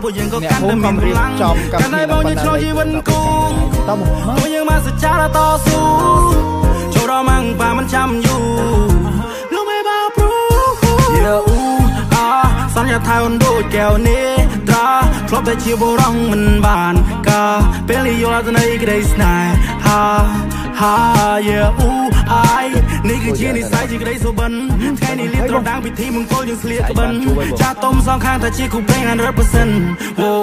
ពួកយើងក៏កាន់តែមានកម្លាំងកាន់តែបងយើងឆ្លងជីវិតគូពួកយើងមកសច្ចាតស៊ូចូលរមាំងប៉ាមិនចាំយូរលោកមេបាព្រូសន្យាថាអូនដូចកែវនេះត្រាធ្លាប់តែជាបុរសមិនបានកាពេលយល់ទៅនៃក្តីស្នេហានេះគឺជានិស័យជាក្តីសុបិនថ្ងៃនេះលៀបត្រដាងពិធីមង្គលយើងស្លៀកក្បិនចាស់ទុំសងខាងតែជាគូព្រេង 100% អូ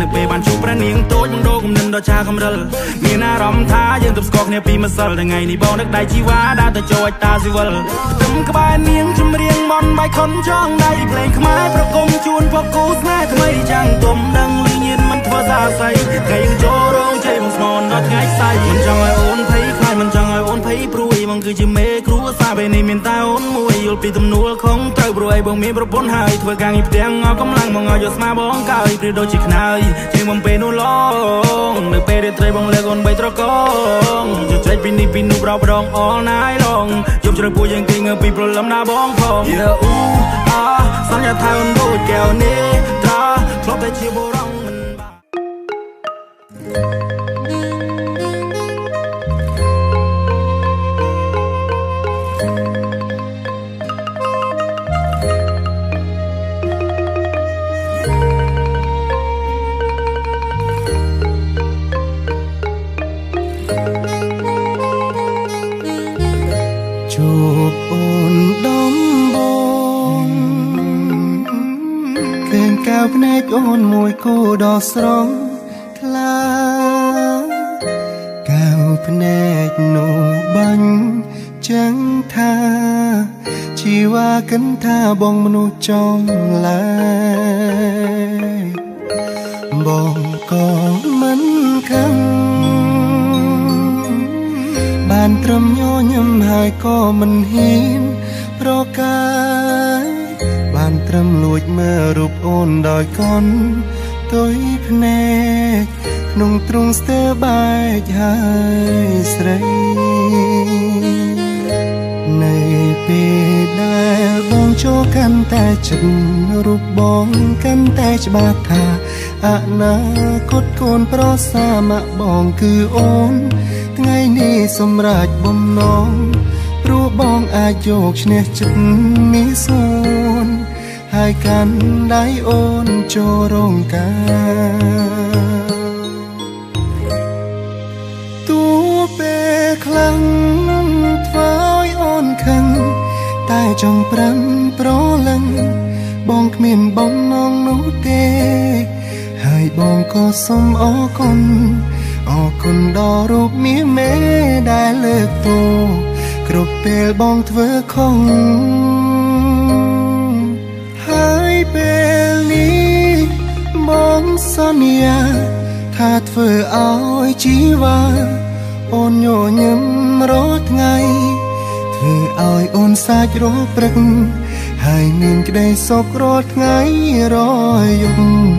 នៅពេលបានជួបព្រះនាងតូចមិនដូរគំនិតដល់ចាកំរិលមានអារម្មណ៍ថាយើងទប់ស្គាល់គ្នាពីម្សិលថ្ងៃនេះបងនឹកដៃជីវ៉ាដើរទៅចូលតាស៊ីវិលទឹមក្បែរនាងចម្រៀងមន់បៃខុនចងដៃភ្លេងខ្មែរប្រគំជូនពកគូស្នេហ៍ថ្មីចាំងទុំដឹងលឺញៀនមិនធ្វើសាស័យថ្ងៃយើងចូលរងជ័យបងស្មនដល់ថ្ងៃស្អែកមិនចង់ឲ្យអូនភ័យខ្លាចមិនចង់ឲ្យអូនភ័យព្រួយបងគឺជាមេគ្រួសារពេលនេះមានតែអូនមួយយល់ពីទំនួលខុងត្រូវព្រួយបងមានប្រពន្ធហើយធ្វើការងារផ្ទាំងអស់កម្លាំងបងឲ្យយកស្មាបងកើយព្រៀបដូចជាខ្នើយជាងបំពេនោះឡងនៅពេលរាត្រីបងលើកអូនបីត្រកងជជែកពីនេះពីនោះប្រោប្រង all night long យប់ជ្រៅពួកយើងគេងើពីព្រលឹមណាបងផងសន្យាថាអូនដូចកែវនេះត្រាធ្លាប់តែជាបុរសមិនជួបអូនដំបងឃើញកៅភ្នែកអូនមួយគូដ៏ស្រស់ថ្លាកៅភ្នែកនោះបាញ់ចឹងថាជីវ៉ាកិនថាបងមនុស្សចង់ឡើយបងក៏មិនខឹងបានត្រឹមញញឹមហើយក៏មិនហ៊ានប្រកាយបានត្រឹមលួចមើលរូបអូនដោយកូនទុយភ្នែកក្នុងទ្រុងស្ទើបែកហើយស្រីនៅពេលដែលបងចូលកាន់តែចិត្តរូបបងកាន់តែច្បាស់ថាអនាគតកូនប្រសាមកបងគឺអូនថ្ងៃនេះសម្រាប់បំណងព្រោះបងអាចយកឈ្នះចិត្តនេះសួនហើយកាន់ដៃអូនចូលរងការទោះពេលខ្លាំងធ្វើឲ្យអូនខឹងតែចង់ប្រាំប្រលឹងបងគ្មានបំណងនោះទេហើយបងក៏សូមអរគុណដល់រូបមាសមេដែលលើកទោគ្រប់ពេលបងធ្វើខុសហើយពេលនេះបងសន្យាថាធ្វើឲ្យជីវ៉ាអូនញញឹមរាល់ថ្ងៃ ធ្វើឲ្យអូនសាច់រស់ព្រឹកហើយមានក្តីសុខរាល់ថ្ងៃរយប់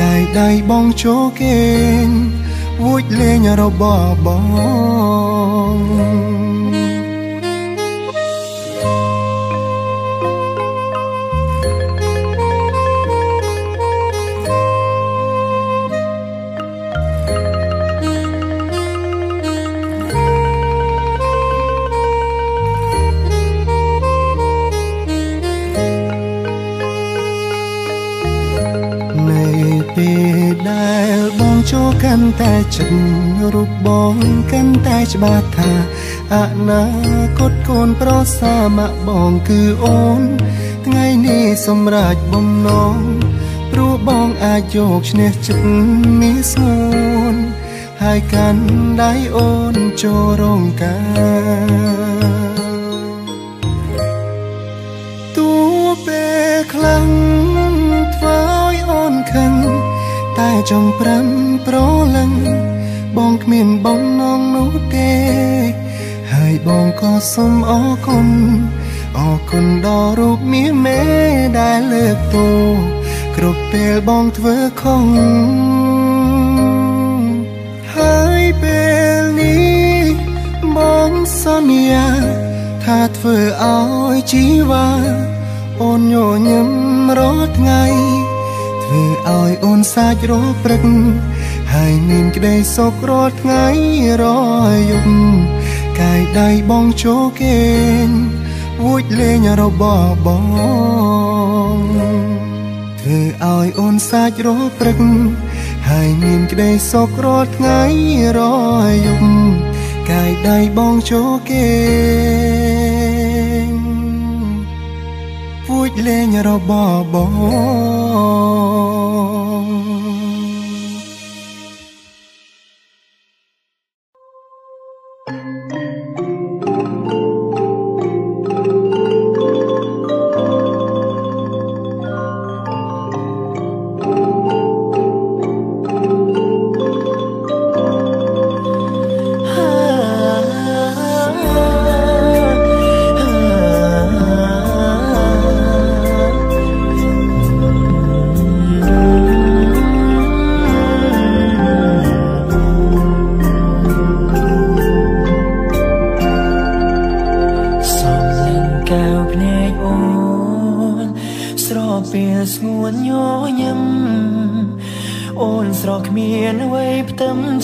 កាយដៃបងចូលគេងវួចលេងរបស់បងដែលបងចូលកាន់តែចិត្តរូបបងកាន់តែច្បាស់ថាអនាគតកូនប្រសាមកបងគឺអូនថ្ងៃនេះសម្រាប់បំណងព្រោះបងអាចយកឈ្នះចិត្តមានស្ងួនហើយកាន់ដៃអូនចូលរងការទូពេលខ្លាំងធ្វើឲ្យអូនខឹងតែចង់ប្រាំប្រលឹងបងគ្មានបងនងនោះទេហើយបងក៏សូមអរគុណដល់រូបមាសមេដែលលើកទោគ្រប់ពេលបងធ្វើខុសហើយពេលនេះបងសន្យាថាធ្វើឲ្យជីវ៉ាអូនញញឹមរាល់ថ្ងៃធ្វើឲ្យអូនសាច់រស់ព្រឹកហើយមានក្តីសុខរាល់ថ្ងៃរយប់កាយដៃបងចូលគេងវួចលេងរបស់បងធ្វើឲ្យអូនសាច់រស់ព្រឹកហើយមានក្តីសុខរាល់ថ្ងៃរយប់កាយដៃបងចូលគេងវួចលេងរបស់បង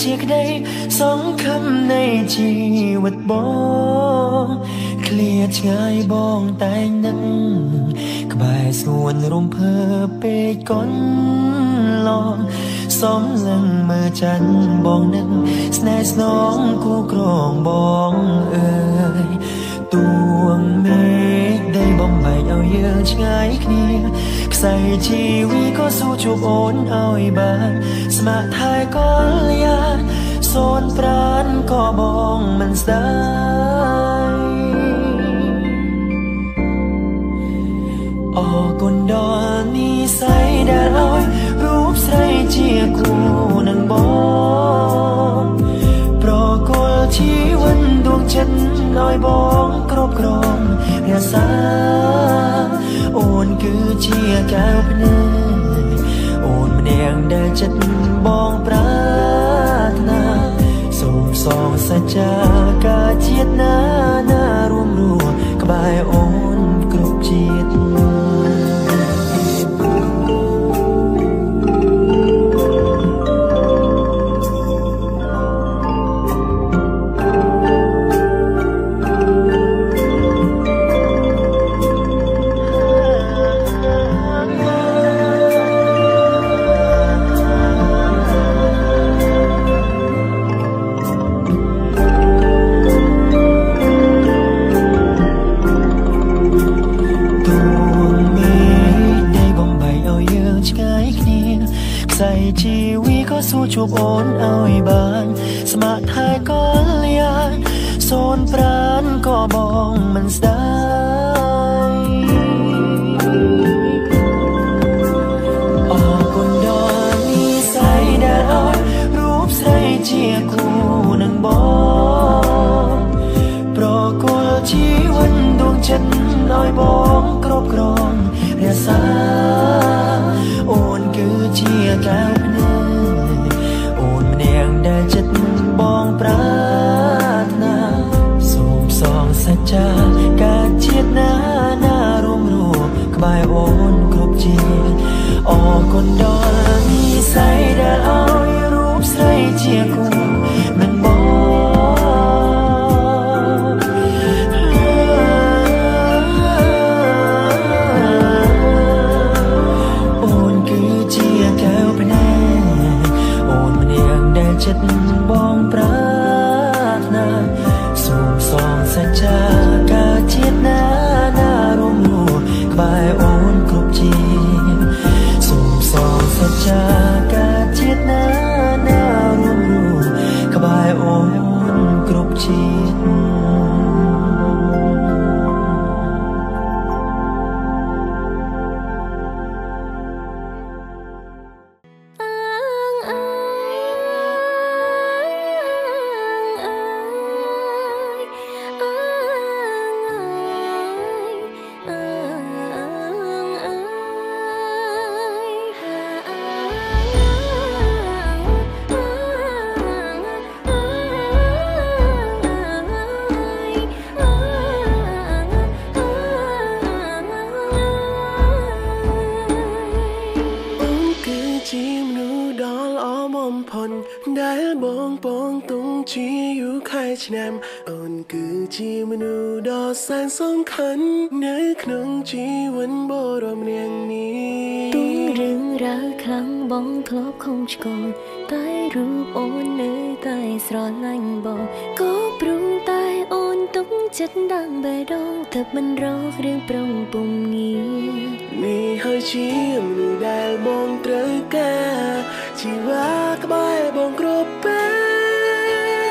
ជាក្តីសង្ឃឹមនៃជីវិតបងឃ្លាតឆ្ងាយបងតែងនឹកក្បែរស្ងួនរំភើបពេកកន់ឡងសំឡឹងមើលចាញ់បងនឹកស្នេហ៍ស្នងគូក្រងបងអើយទួងមេឃដីបំបែកឲ្យយើងឆ្ងាយគ្នាខ្សែជីវីក៏ស៊ូជួបអូនឲ្យបានស្ម័គ្រថែកលយាសូនប្រានក៏បងមិនស្ដាយអរគុណដល់និស្ស័យដែលឲ្យរូបស្រីជាគូនឹងបងប្រគល់ជីវិតដួងចិត្តឲ្យបងគ្រប់គ្រងរក្សាអូនគឺជាកែវភ្នែកអូនម្នាក់ដែលចិត្តបងប្រាថ្នាសូមសងសច្ចាការជាតិណារួមក្បែរអូនគ្រប់ជាតិជួបអូនឲ្យបានស្ម័គ្រថែកលយាសូនប្រានក៏បងមិនស្ដាយអរគុណដល់និស្ស័យដែលឲ្យរូបស្រីជាគូនឹងបងប្រគល់ជីវិ នដល់និស័យដែលឲ្យរូបស្រីជាគូនឹងបងអូនគឺជាកែវភ្នែកអូនម្នាក់ដែលចិត្តបងប្រាថ្នាសូមសងសច្ចាការជាតិណារំលួក្បែរអូនគ្រប់ជាតិសូមសងសច្ចាការជាតិណារំលួក្បែរអូនគ្រប់ជាតិដែលបងពងទុងជាយូរខែឆ្នាំអូនគឺជាមនុស្សដ៏សែនសំខាន់នៅក្នុងជីវិតបរមនាងនេះទុំរឿងរ៉ាវខ្លាំងបងធ្លាប់ខំឆ្កងតែរូបអូននៅតែស្រឡាញ់បងក៏ព្រមតែអូនទុកចិត្តដាំបេះដូងទើបមិនរករឿងប្រងពុំងានេះហើយជាមនុស្សដែលបងត្រូវការជីវ៉ាក្បែរបងគ្រប់ពេ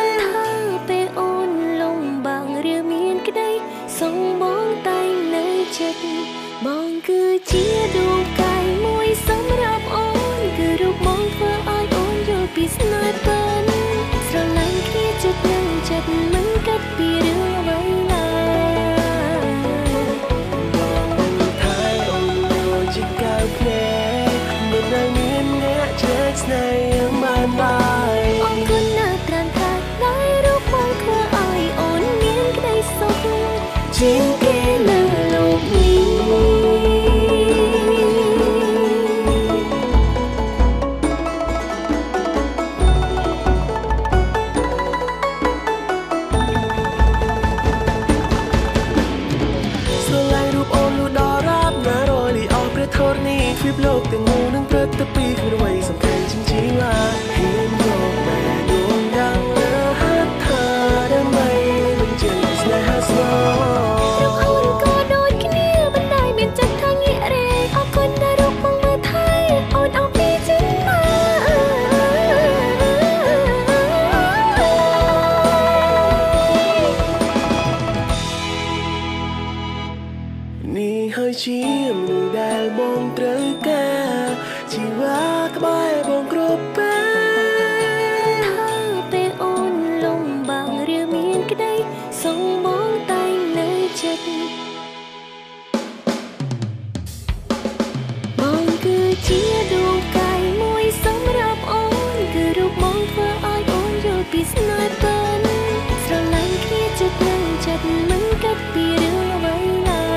លថាពេលអូនលំបាកឬមានក្តីសូមបងតែងនៅចិត្តបងគឺជាដួងកាយមួយសម្រាប់អូនគឺរូបបងធ្វើឲ្យអូនយល់ពីស្នេហ៍ពិនស្រឡាញ់គ្នាចិត្តនឹងចិត្តមិនកាត់ពីរឿងអ្វីឡើយបងថាអូនដូចជាកៅភ្នែកមិនដែលមានអ្នកជែកស្នេហ៍យ៉ាងបានឡើយអរគុណណាស់ត្រាំថាដែលរូបបងធ្វើឲ្យអូនមានក្តីសុខជាងគេនៅលោកនេះពីបលោកទាំងមូលនឹងព្រឹត្តពីគ្មានអ្វីសំខាន់ជាងជីវ៉ាហ៊ានយកតែដួងដាំងលើហាត់ថាដើម្បីមិនជាស្នេហាស្មោរូបអូនក៏ដូចគ្នាមិនដែលមានចិត្តថាងាករេអរគុណដែលរូបបងមើលថែអូនអស់ពីចិត្តណានេះហើយជាមនុស្សដែលបងត្រូវការជីវ៉ាក្បែរបងគ្រប់ពេលថាពេលអូនលំបាកឬមានក្តីសូមបងតែងនៅចិត្តបងគឺជាដួងកាយមួយសម្រាប់អូនគឺរូបបងធ្វើឲ្យអូនយល់ពីស្នេហ៍ពិនស្រឡាញ់គ្នាចិត្តនឹងចិត្តមិនកាត់ពីរឿងអ្វីឡើយ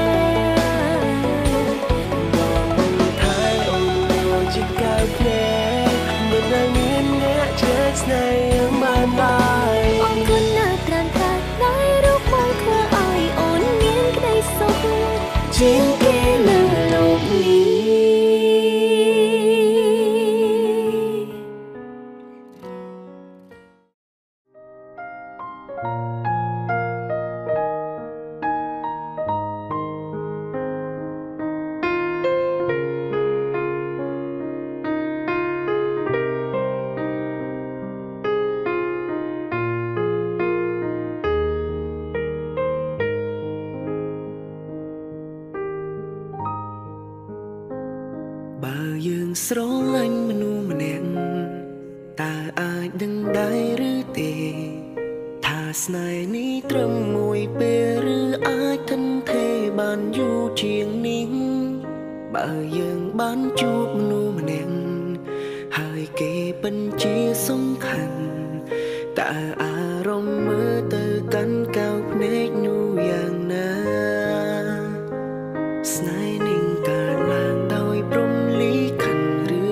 ជាកៅភ្នែកមិនដែលមានអ្នកជែកស្នេហ៍យ៉ាងបានឡើយអរគុណណាស់ត្រាំថាដែលរូបបងធ្វើឲ្យអូនមានក្តីសុខជាងគេនៅលោកនេះបើយើងស្រឡាញ់មនុស្សម្នាក់តើអាចដឹងដែរឬទេថាស្នេហ៍នេះត្រឹមមួយពេលឬអាចថិនថេរបានយូរជាងនេះបើយើងបានជួបមនុស្សម្នាក់ហើយគេពិនជាសំខាន់តើអារម្មណ៍មើលទៅកាន់កៅភ្នែកនោះយ៉ាងណាស្នេហ៍នឹងកើតឡើងដោយព្រំលីខិនឬ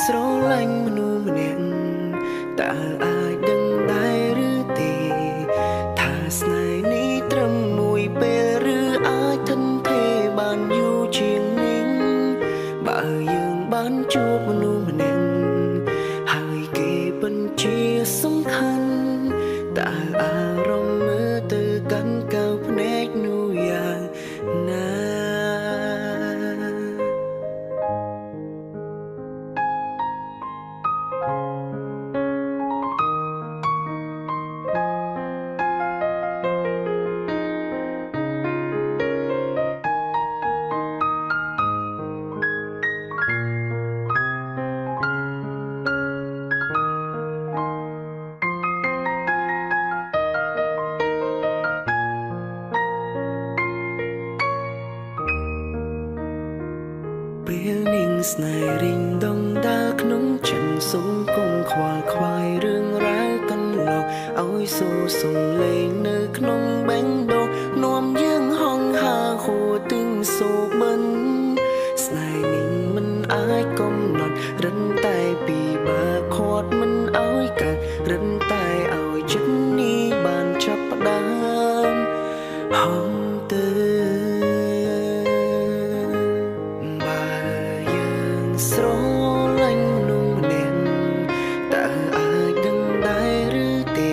ស្រឡាញ់មនុស្សម្នាក់តើអាចដឹងដែរឬទេថាស្នេហ៍នេះត្រឹមមួយពេលឬអាចថិនថេរបានយូរជាងនេះបើយើងបានជួបមនុស្សម្នាក់ហើយគេពិតជាសំខាន់តើអារម្មណ៍មើលទៅកាន់កៅភ្នែកនោះយ៉ាងណាពេលនាងស្នេហ៍រីងដងដើរក្នុងចិត្តសុំគុំខ្វល់ខ្វាយរឿងរ៉ាវកន្លងឲ្យសូរសំលេងនៅក្នុងបេះដូងនាំយើងហង្ហាហួរទឹងសូបិនស្នេហ៍នេះមិនអាចកំណត់រិនតែពីបាខាត់មិនឲ្យកាត់រិនតែឲ្យចិត្តនេះបានចាប់ផ្ដើមហំទៅស្រឡាញ់មនុស្សម្នាក់តើអាចដឹងដែរឬទេ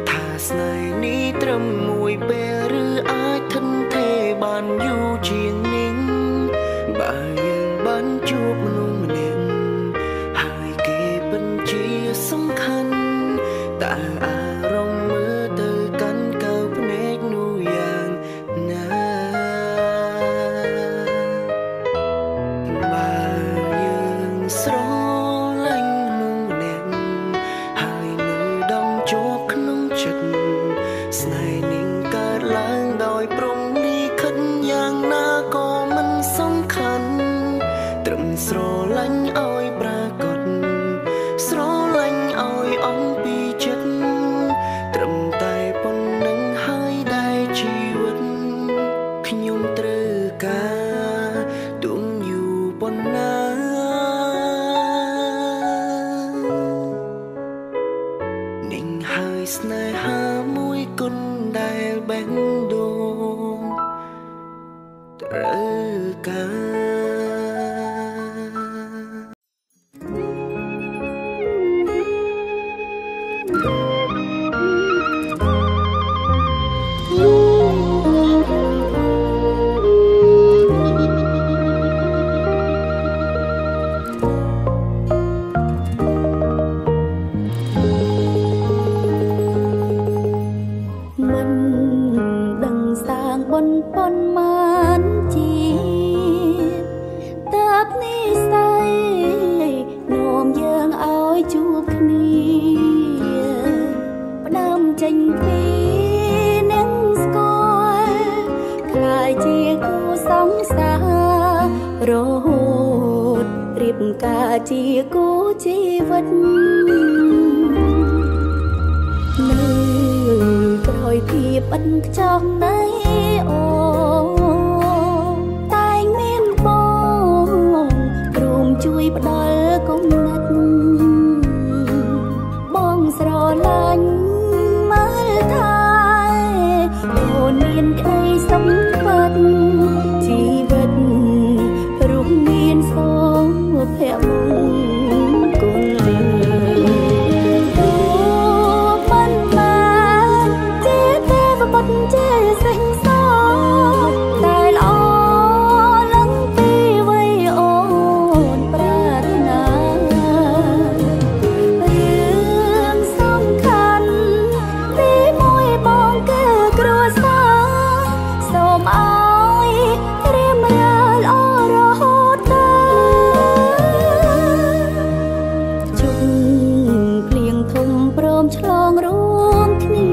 ថាស្នេហ៍នេះត្រឹមមួយពេលឬអាចថិនថេរបានយូរជាងនេះបើយើងបានជួបមនុស្សម្នាក់ហើយគេពិតជាសំខាន់តើអារម្មណ៍មើលទៅកាន់កៅភ្នែកនោះយ៉ាងណាស្រឡាញ់មនុស្សម្នាក់ហើយនៅដងជាប់ក្នុងចិត្តស្នេហ៍នេះកើតឡើងដោយព្រំលិខិតយ៉ាងណាក៏មិនសំខាន់ត្រឹមស្រឡាញ់ឲ្យប្រាកដស្រឡាញ់ឲ្យអំពីចិត្តត្រឹមតែប៉ុណ្្នឹងហើយដែលជីវិតខ្ញុំត្រូវការទុំយូរប៉ុណ្ណាហើយស្នេហាមួយគុណដែលបេះដូងត្រូវការប៉ុន្មានជាតិតើបនិស័យនាំយើងឲ្យជួបគ្នាផ្ដើមចេញពីនឹងស្គាល់ខ្លាយជាគូសង្សាររហូតរៀបការជាគូជីវិតនៅក្រោយភាពឥតខ្ចោះនៃអូតែងមានបងព្រមជួយផ្ដល់គំនិតបងស្រឡាញ់មើលថាអូនមានក្តីសម្បត្តិជីវិតរូបមានសូភៈមង្គលជាសេចក្ដីតែល្អឡើងពីវ័យអូនប្រាថ្នារឿងសំខាន់ទីមួយបងគឺគ្រួសារសូមឲ្យរៀបរាល់ល្អរហូតដល់ជុំភ្លៀងធំព្រមឆ្លងរួមគ្នា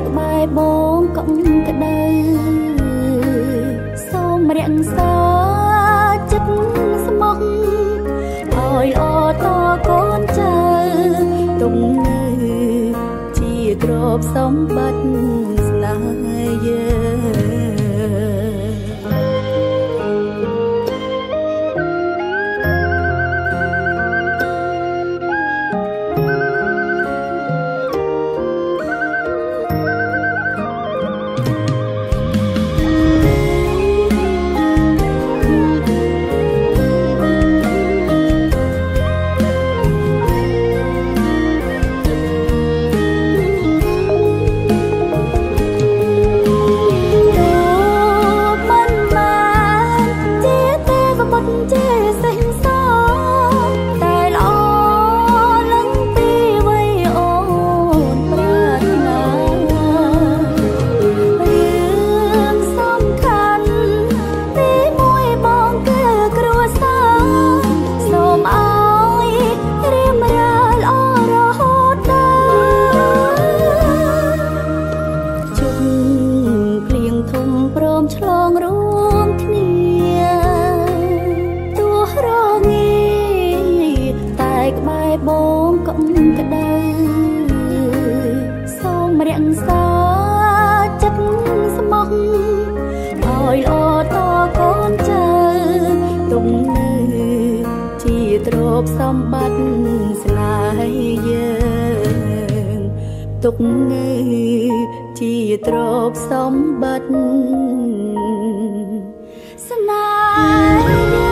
ក្បែរបងកុំក្ដៅសូមរក្សាចិត្តស្មោះឲ្យល្អតកូនចៅទុំនៅជាទ្រព្យសម្បត្តិស្នេហ៍យើង ព្រមឆ្លងរួមគ្នាទោះរងាតែក្បែរបងកុំក្តៅសូមរក្សាចិត្តស្មោះឲ្យល្អតកូនចៅទុំនៅជាទ្រព្យសម្បត្តិស្នេហ៍យើងទុកនៅជាទ្រព្យសម្បត្តិស្នេហ៍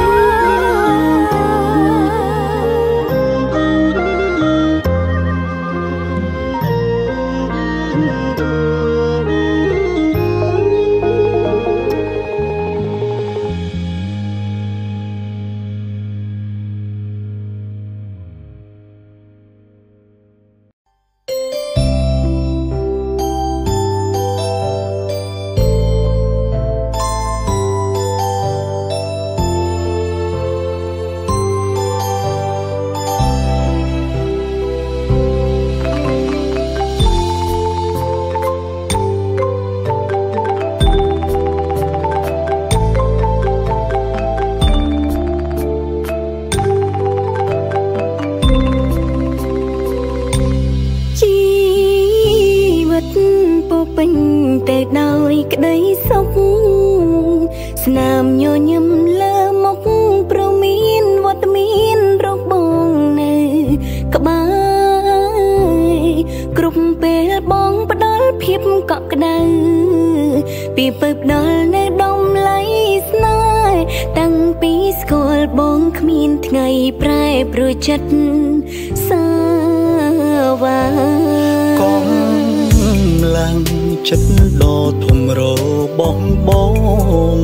តែដោយក្តីសុខស្នាមញញឹមលើមុខប្រមានវត្តមានរកបងនៅក្បែរគ្រប់ពេលបងផ្ដល់ភាពកក់ក្ដៅពីពើផ្ដល់នៅដំឡៃស្នេហ៍តាំងពីស្គាល់បងគ្មានថ្ងៃប្រែប្រួលចិត្តសាវ៉ាឡើងចិត្តដ៏ធំរបស់បង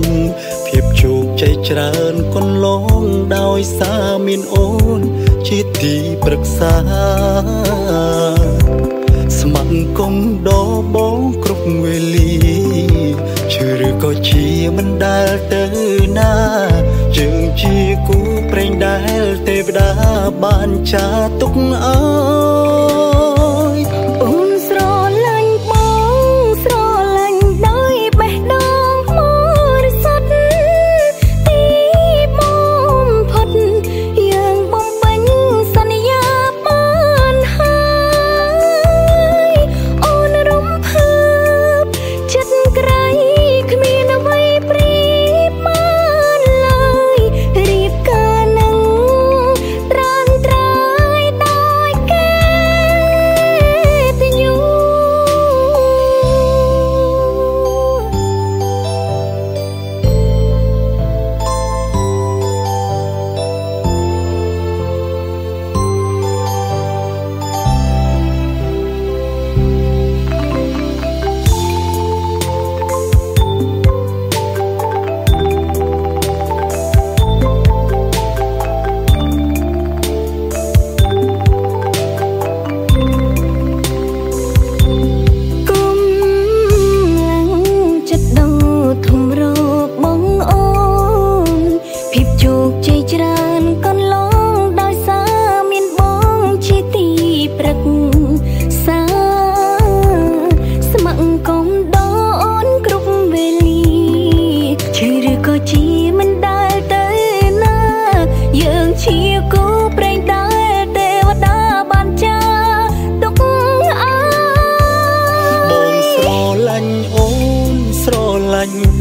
ភាពជោគជ័យច្រើនកន្លងដោយសារមានអូនជាទីប្រឹក្សាស្ម័គ្រគុំដល់បងគ្រប់វេលាជឿឬក៏ជាមិនដែលទៅណាយើងជាគូប្រេងដែលទេវតាបានចាទុកអើយអូនស្រឡាញ់បងស្រឡាញ់ដោយបេះដូងមករិសុទ្ធទីបំផុតយើងបំពេញសន្យាបានហើយអូនរំភើបចិត្តក្រៃគ្មានអ្វីប្រៀបបានឡើយរៀបការនឹងត្រានត្រើយដោយគេ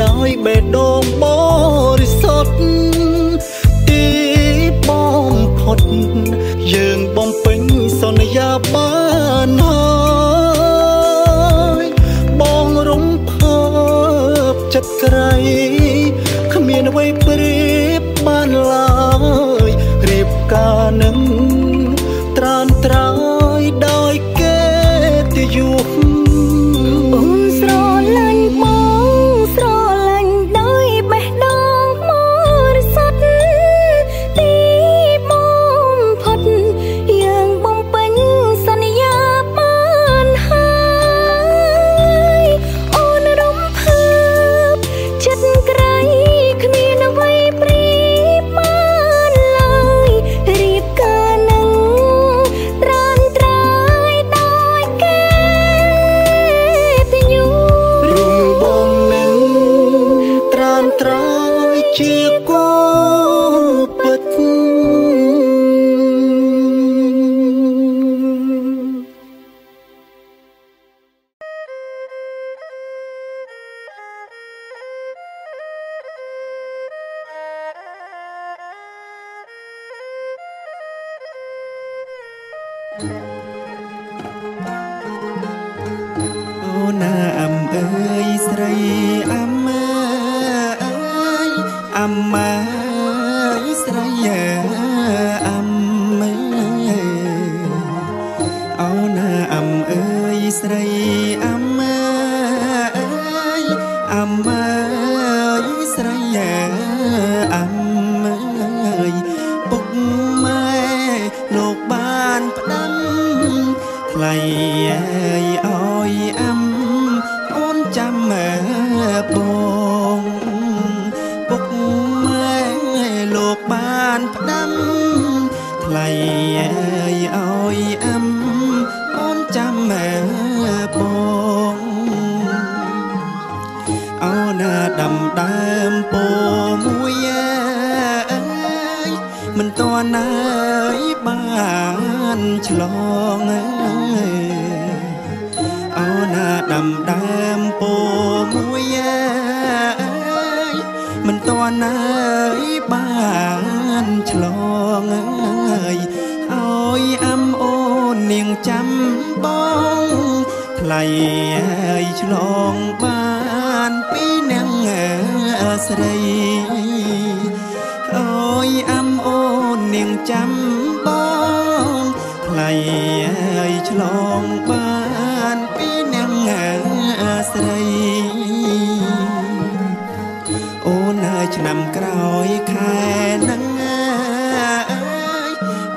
ដោយបេះដូងបរិសុទ្ធទីបំផុតយើងបំពេញសន្យាបានហើយបងរំភើបចិត្តក្រៃគ្មានអ្វីប្រៀបបានឡើយរៀបការនឹងត្រានត្រើយដោយគេទីយុគអូនស្រឡាញ់បងស្រឡាញ់ដោយបេះដូងមករិសុទ្ធទីបំផុតយើងបំពេញសន្យាបានហើយអូនរំភើបចិត្តក្រៃគ្មានអ្វីប្រៀបបានឡើយរៀបការ អូណាអំអើយស្រីអំអើយអំម៉ាយស្រីអំអើយអូណាអំអើយស្រីអំអើយអំម៉ាយស្រីអំអើយពុកម៉ែលោកបានផ្ដាំថ្លៃអើយអំអូនចាំបងពុកម៉ែលោកបានផ្ដាំថ្លៃអើយអំអូនចាំបងអូណាដាំដើមពោមួយអើយមិនតន់ណាយបានឆ្លងអូណាដាំដើមពោមួយអើយមិនតន់ណាយបានឆ្លងអើយអំអូននាងចាំបងថ្លៃឆ្លងបានពីនាងស្រីអើយអំអូននាងចាំបងថ្លៃឆ្លងបានពីនាងស្រីអូនហើយឆ្នាំក្រោយខែនឹង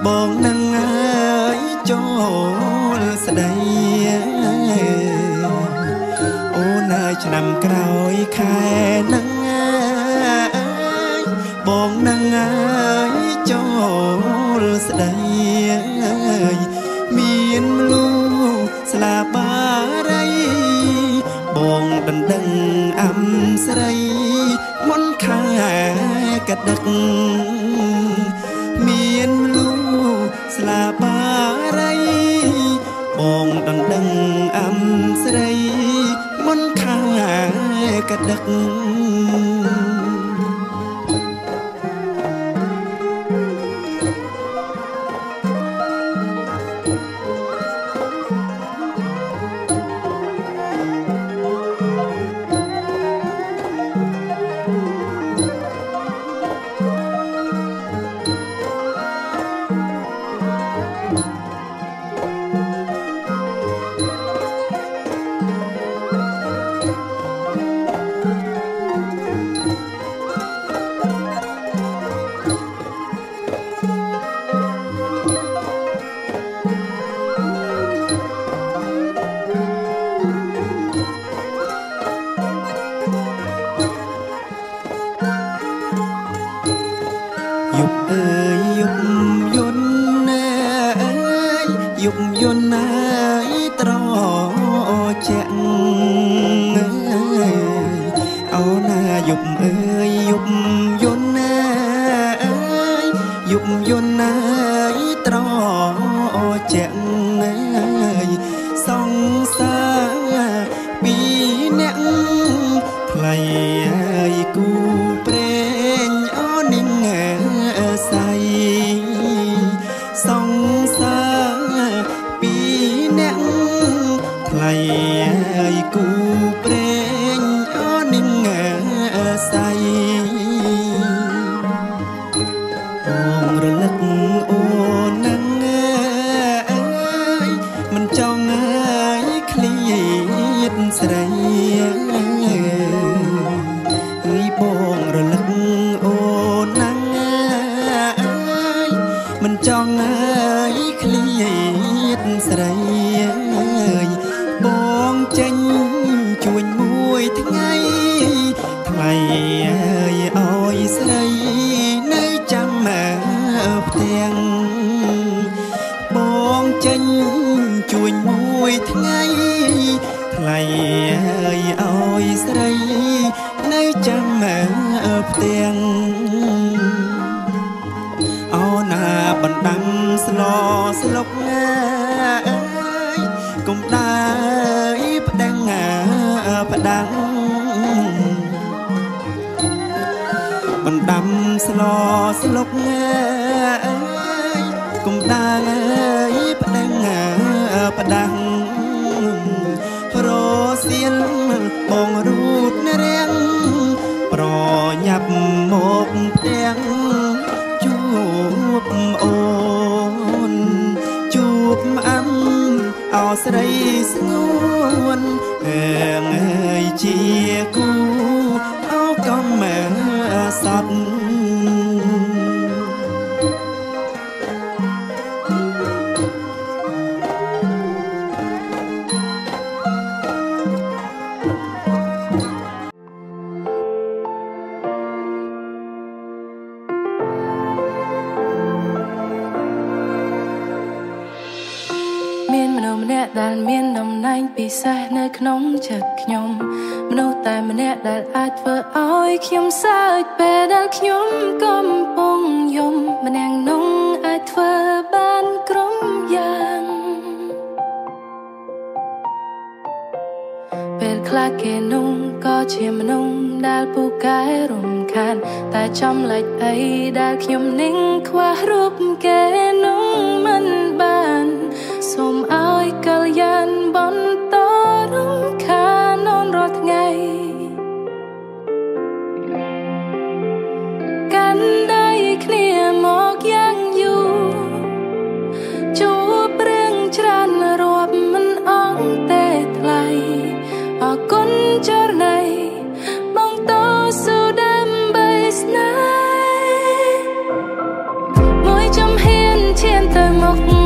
បងនឹងហើយចូលស្ដីអូនហើយឆ្នាំក្រោយខែនឹងបងនឹងហើយចូលស្ដីមានលូស្លាបារីបងដណ្ដឹងអំស្រីមុនខែកដឹកមានលូស្លាបារីបងដណ្ដឹងអំស្រីមុនខែកដឹកយុបអើយយុបយន្តអើយយុបយន្តអើយត្រជាក់អូណាយុបអើយយុបយន្តអើយយុបយន្តអើយត្រជាក់សង្សារពីអ្នកថ្លៃអើយគូព្រេងអូនីងសៃសង្សារពីអ្នកថ្លៃអើយគូព្រេងអូនីងសៃបងរលឹកអូននឹងអើយមិនចង់អើយឃ្លៀតស្រីអើយបងរលឹកអូននឹងអើយមិនចង់អើយឃ្លៀតស្រីអើយបងចេញជួញមួយថ្ងៃថ្លៃអើយអើយស្រីនៅចាំផ្ទាំងបងចេញជួញមួយថ្ងៃថ្លៃអើយអើយស្រីនៅចាំផ្ទាំងអូណាបណ្ដាំស្លស្លុកអើយកុំដើរផ្ដាំងផ្ដាំងបណ្ដាំស្លស្លុកអើយកុំដើរផ្ដាំង ផ្ដាំងរសៀនបងរូតរាំងប្រញាប់មកផ្ទាំងជួបអូនជួបអំ អស្រីស្ងួនអើយជាគូអោកំមែសត្វដែលមានតំណែងពិសេសនៅក្នុងចិត្តខ្ញុំមនុស្សតែម្នាក់ដែលអាចធ្វើឲ្យខ្ញុំសើចពេលដែលខ្ញុំកំពុងយំម្នាក់នោះអាចធ្វើបានគ្រប់យ៉ាងពេលខ្លះគេនោះក៏ជាមនុស្សដែលពូកែរំខានតែចំលេចអីដែលខ្ញុំនឹងខ្វះរូបគេនោះមិនបានសូមឲ្យកល្យានបន្តរំខានននរាល់ថ្ងៃកាន់ដៃគ្នាមកយ៉ាងយូរជួបរឿងច្រើនរាប់មិនអស់ទេថ្លៃអរគុណចរណៃបងតស៊ូដើម្បីស្នេហ៍មួយចំហៀនឈានទៅមុខ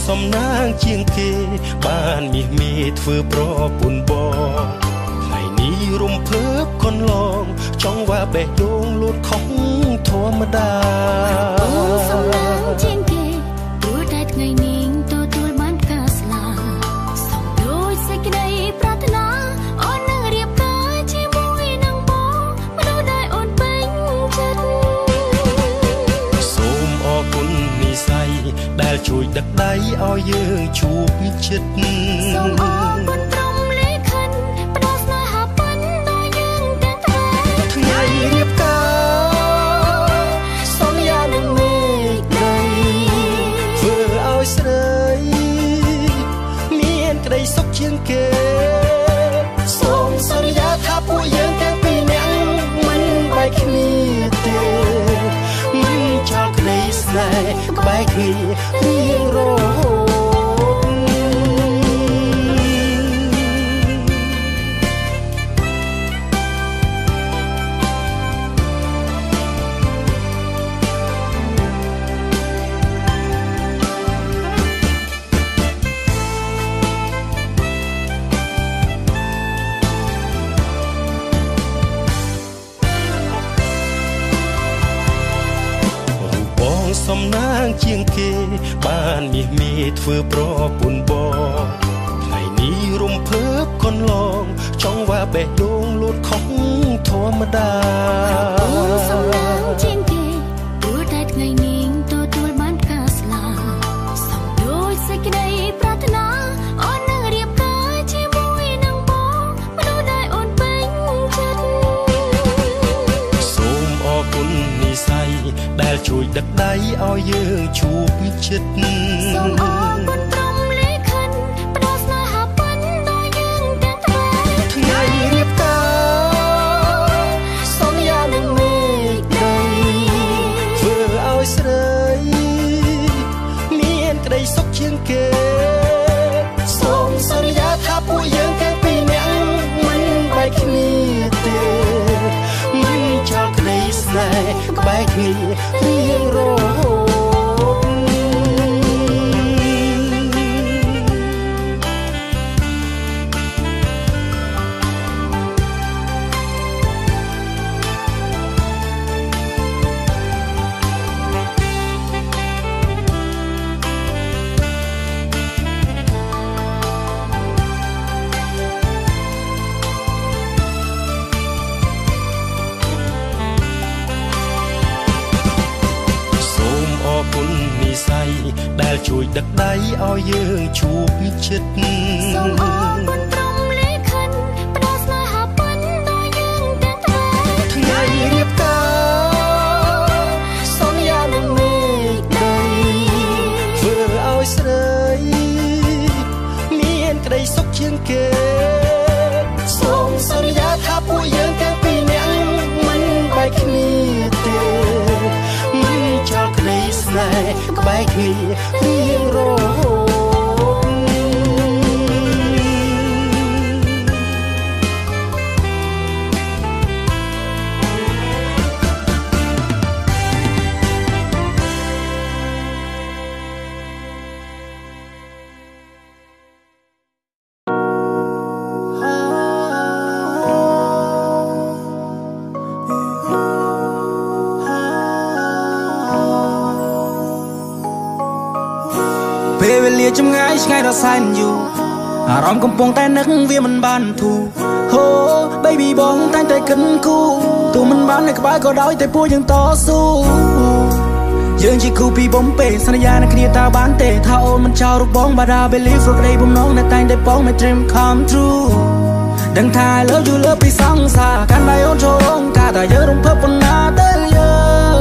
សំណាងជាងគេបានមាសមេធ្វើប្រពន្ធបងថ្ងៃនេះរំភើបកូនឡងចង់ว่าបេះដូងលូតខុសធម្មតាសំណាងជាងគេព្រោះតែថ្ងៃនេះទទួលបានការស្លាសំដូចសេចក្តីប្រាថ្នាអូននឹងរៀបការជាមួយនឹងបងមនុស្សដែលអូនពេញចិត្តសូមអរគុណនិស្ស័យដែលជួយដឹកដៃឲ្យយើងជួបចិត្តសូមអរគុណព្រមលេខិនផ្ដល់ស្នេហាពិនដល់យើងទាំងថ្ងៃរៀបការសន្យានឹងមេឃដីធ្វើឲ្យស្រីមានក្តីសុខជាងគេសូមសន្យាថាពួកយើងទាំងពីរនាក់មិនបែកគ្នាទេមិនចោលក្តីស្នេហ៍ក្បែរគ្នារៀងរហូតសំណាងជាងគេបានមាសមេធ្វើប្រពន្ធបងថ្ងៃនេះរំភើបកូនឡងចង់ว่าបេះដូងលូតខុសធម្មតាសំណាងជាងគេព្រោះតែថ្ងៃនេះទទួលបានការស្លាសំដូចសេចក្តីប្រាថ្នាអូននឹងរៀបការជាមួយនឹងបងមនុស្សដែលអូនពេញចិត្តសូមអរគុណនិស្ស័យដែលជួយដឹកដៃឲ្យយើងជួបចិត្តសូមអរគុណព្រមលេខិនផ្ដល់ស្នេហាពិនដល់យើងទាំងថ្ងៃរៀបការសន្យានឹងមេឃដីធ្វើឲ្យស្រីមានក្តីសុខជាងគេសូមសន្យាថាពួកយើងទាំងពីរនាក់មិនបែកគ្នាទេមិនចោលក្តីស្នេហ៍ក្បែរគ្នារៀងរហូតដែលជួយដឹកដៃឲ្យយើងជួបចិត្តសូមអរគុណព្រមលេខិនផ្ដល់ស្នេហាពិនដល់យើងទាំងថ្ងៃរៀបការសន្យានឹងមេឃដីធ្វើឲ្យស្រីមានក្តីសុខជាងគេសូមសន្យាថាពួកយើងទាំងពីរនាក់មិនបែកគ្នាទេមិនចោលក្តីស្នេហ៍ក្បែរគ្នារៀងរហូតពេលវេលាចម្ងាយឆ្ងាយដល់សែនយូរអារម្មណ៍កំពុងតែនឹកវាមិនបានធូរហូ baby បងតែងតែគិតគូរទោះមិនបាននៅក្បែរក៏ដោយតែពួកយើងតស៊ូយើងជាគូពីបំពេសន្យានឹងគ្នាតើបានទេថាអូនមិនចោលរូបបងបាដា believe រកដីបំណងនៅតែងតែបង my dream come true ដឹងថា I love you លើពីសង្សារកាន់ដៃអូនចូលរងការតែយើងរំភើបប៉ុណ្ណាទៅយើង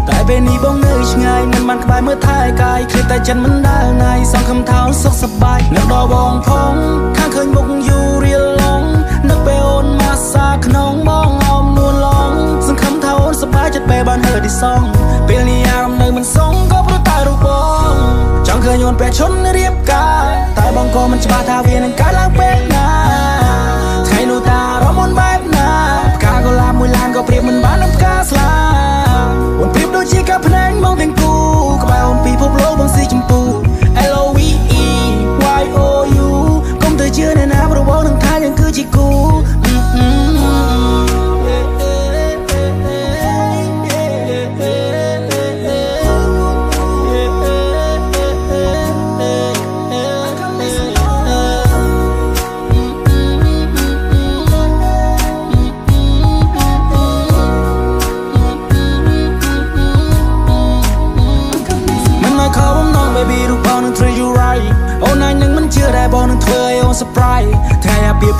តែពេលនេះបងនៅឆ្ងាយមិនបានក្បែរមើលថែកាយគ្រាតែចិនមិនដែលថ្ងៃសង្ឃឹមថាអូនសុខសប្បាយនៅដល់បងផងខាងឃើញមុខយូររៀលឡងនឹកពេលអូនមកសាក្នុងបងអមនួនឡងសង្ឃឹមថាអូនសប្បាយចិត្តពេលបានហឺទីសងពេលនេះអារម្មណ៍នៅមិនសងក៏ព្រោះតែរូបបងចង់ឃើញអូនពេលឈុនរៀបការតែបងក៏មិនច្បាស់ថាវានឹងកើតឡើងពេលណាថ្ងៃនោះតារំអូនបែបណាផ្កាកុលាបមួយឡានក៏ព្រៀបមិនបាននឹងផ្កាស្លាអូនព្រៀបដូចជាកាភ្នែងមកទាំងគូក្បែរអូនពីភពលោកបងស៊ីចម្ពូ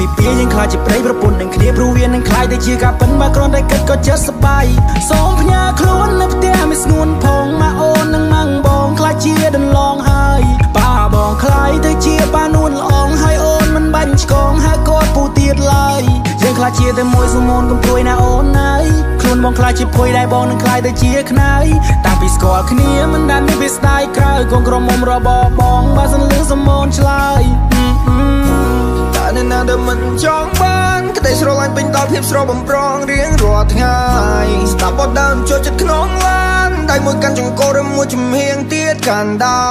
ពីពីយើងខ្លាចជាប្រៃប្រពន្ធនឹងគ្នាព្រោះវានឹងខ្លាយទៅជាការប៉ិនបើគ្រាន់តែគិតក៏ចិត្តសប្បាយសូមផ្ញើខ្លួននៅផ្ទះមិនស្ងួនផងម៉ាអូននឹងម៉ាំងបងខ្លាចជាដន្លងហើយប៉ាបងខ្លាយទៅជាប៉ានួនល្អងហើយអូនមិនបាញ់ឆ្កងហើយគាត់ពូទៀតឡើយយើងខ្លាចជាតែមួយសុំូនកុំព្រួយណាអូនណាយខ្លួនបងខ្លាចជាភួយដែរបងនឹងខ្លាយទៅជាខ្នាយតាំងពីស្គាល់គ្នាមិនដែលមានវាស្ដាយក្រៅកូនក្រមុំរបបងបើសិនលឺសុំូនឆ្លើយតែនៅណាដែលមិនចង់បានក្តីស្រឡាញ់ពេញដល់ភាពស្រស់បំប្រងរៀងរាល់ថ្ងៃស្ដាប់បទដើមចូលចិត្តខ្នងឡានដៃមួយកាន់ចង្កូតឬមួយជំហៀងទៀតកាន់ដែ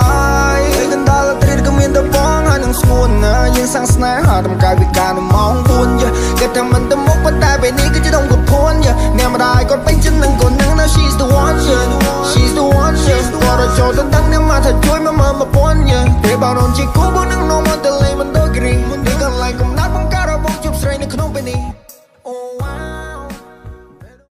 រឯកណ្ដាលត្រៀតក៏មានតែបងហើយនឹងស្ងួនណាយើងសាំងស្នេហាដំកាយវិការនៅម៉ោង4គេថាមិនទៅមុខប៉ុន្តែពេលនេះគឺជាដងកំភួនអ្នកម្ដាយគាត់ពេញចិត្តនឹងកូន